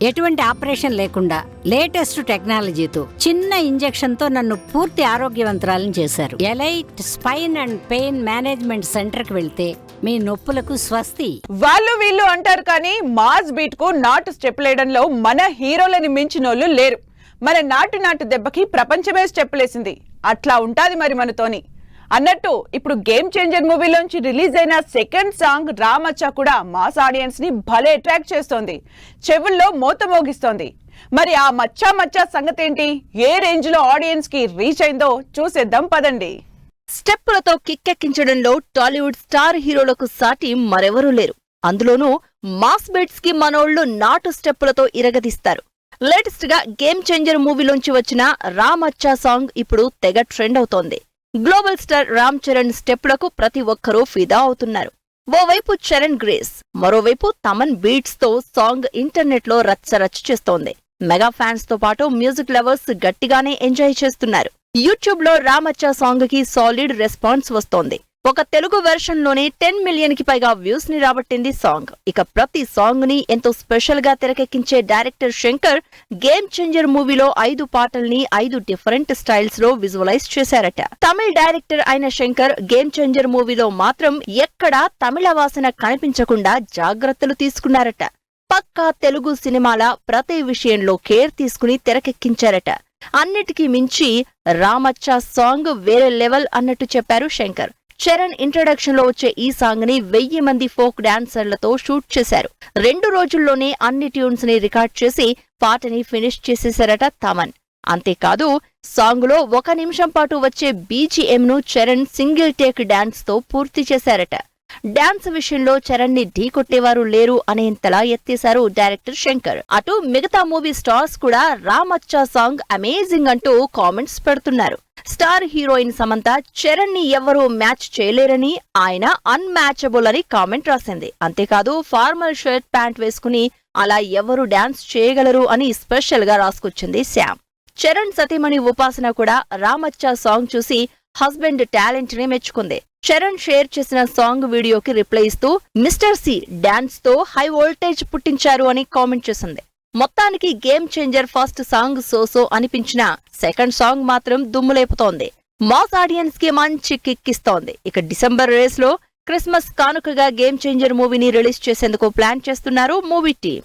ఎటువంటి ఆపరేషన్ లేకుండా లేటెస్ట్ టెక్నాలజీతో చిన్న ఇంజెక్షన్ తో నన్ను పూర్తి ఆరోగ్యవంతురాలను చేశారు. Elite spine and pain management centre కి వెళ్తే మీ నొప్పులకు స్వస్తి. వాళ్ళు వీళ్ళు అంటారు కానీ మాస్ బీట్ కు నాటు స్టెప్ లేయడంలో మన హీరోలని మించినోళ్ళు లేరు. మన నాటు దెబ్బకి ప్రపంచమే స్టెప్పులేసింది. అట్లా ఉంటాది మరి మనతోని అన్నట్టు ఇప్పుడు గేమ్ చేంజర్ మూవీలోంచి రిలీజ్ అయిన సెకండ్ సాంగ్ రామచ్చా కూడా మాస్ ఆడియన్స్ ని భలే అట్రాక్ట్ చేస్తోంది, చెవుల్లో మోత మోగిస్తోంది. మరి ఆ మచ్చా సంగతి ఏంటి, ఏ రేంజ్ లో ఆడియన్స్ కి రీచ్ అయిందో చూసేద్దాం పదండి. స్టెప్పులతో కిక్కెక్కించడంలో టాలీవుడ్ స్టార్ హీరోలకు సాటి మరెవరూ లేరు. అందులోనూ మాస్ బీట్స్ కి మనోళ్లు నాటు స్టెప్పులతో ఇరగదీస్తారు. లేటెస్ట్ గా గేమ్ చేంజర్ మూవీలోంచి వచ్చిన రామచ్చా సాంగ్ ఇప్పుడు తెగ ట్రెండ్ అవుతోంది. గ్లోబల్ స్టార్ రామ్ చరణ్ స్టెప్పులకు ప్రతి ఒక్కరూ ఫిదా అవుతున్నారు. ఓవైపు చరణ్ గ్రేస్, మరోవైపు తమన్ బీట్స్ తో సాంగ్ ఇంటర్నెట్ లో రచ్చరచ్చ చేస్తోంది. మెగా ఫ్యాన్స్ తో పాటు మ్యూజిక్ లవర్స్ గట్టిగానే ఎంజాయ్ చేస్తున్నారు. యూట్యూబ్ లో రామచ్చా సాంగ్ కి సాలిడ్ రెస్పాన్స్ వస్తోంది. ఒక తెలుగు వెర్షన్ లోనే 10 మిలియన్ కి పైగా వ్యూస్ ని రాబట్టింది సాంగ్. ఇక ప్రతి సాంగ్ ని ఎంతో స్పెషల్ గా తెరకెక్కించే డైరెక్టర్ శంకర్ గేమ్ చేంజర్ మూవీలో 5 పాటల్ని 5 డిఫరెంట్ స్టైల్స్ లో విజువలైజ్ చేశారట. తమిళ డైరెక్టర్ అయిన శంకర్ గేమ్ చేంజర్ మూవీలో మాత్రం ఎక్కడా తమిళ వాసన కనిపించకుండా జాగ్రత్తలు తీసుకున్నారట. పక్కా తెలుగు సినిమాల ప్రతి విషయంలో కేర్ తీసుకుని తెరకెక్కించారట. అన్నిటికీ మించి రామచ్చా సాంగ్ వేరే లెవెల్ అన్నట్టు చెప్పారు శంకర్. చరణ్ ఇంట్రడక్షన్ లో వచ్చే ఈ సాంగ్ ని 1000 మంది ఫోక్ డాన్సర్లతో షూట్ చేశారు. 2 రోజుల్లోనే అన్ని ట్యూన్స్ ని రికార్డ్ చేసి పాటని ఫినిష్ చేసేశారట తమన్. అంతేకాదు సాంగ్ లో 1 నిమిషం పాటు వచ్చే బీజీఎం ను చరణ్ సింగిల్ టేక్ డాన్స్ తో పూర్తి చేశారట. డాన్స్ విషయంలో చరణ్ ని ఢీకొట్టేవారు లేరు అనేంతలా ఎత్తేశారు డైరెక్టర్ శంకర్. అటు మిగతా మూవీ స్టార్స్ కూడా రామచ్చా సాంగ్ అమేజింగ్ అంటూ కామెంట్స్ పెడుతున్నారు. స్టార్ హీరోయిన్ సమంత చరణ్ ని ఎవరూ మ్యాచ్ చేయలేరని, ఆయన అన్మ్యాచబుల్ అని కామెంట్ రాసింది. అంతేకాదు ఫార్మల్ షర్ట్ ప్యాంట్ వేసుకుని అలా ఎవరు డాన్స్ చేయగలరు అని స్పెషల్ గా రాసుకొచ్చింది శ్యామ్. చరణ్ సతీమణి ఉపాసన కూడా రామచ్చా సాంగ్ చూసి హస్బెండ్ టాలెంట్ ని మెచ్చుకుంది. చరణ్ షేర్ చేసిన సాంగ్ వీడియోకి రిప్లై ఇస్తూ మిస్టర్ సి డాన్స్ తో హై వోల్టేజ్ పుట్టించారు అని కామెంట్ చేసింది. మొత్తానికి game changer first song so అనిపించిన సెకండ్ సాంగ్ మాత్రం దుమ్ములేపుతోంది. మాస్ ఆడియన్స్ కి మంచి కిక్ ఇస్తోంది. ఇక డిసెంబర్ రేస్ లో క్రిస్మస్ కానుకగా గేమ్ చేంజర్ మూవీని రిలీజ్ చేసేందుకు ప్లాన్ చేస్తున్నారు మూవీ టీం.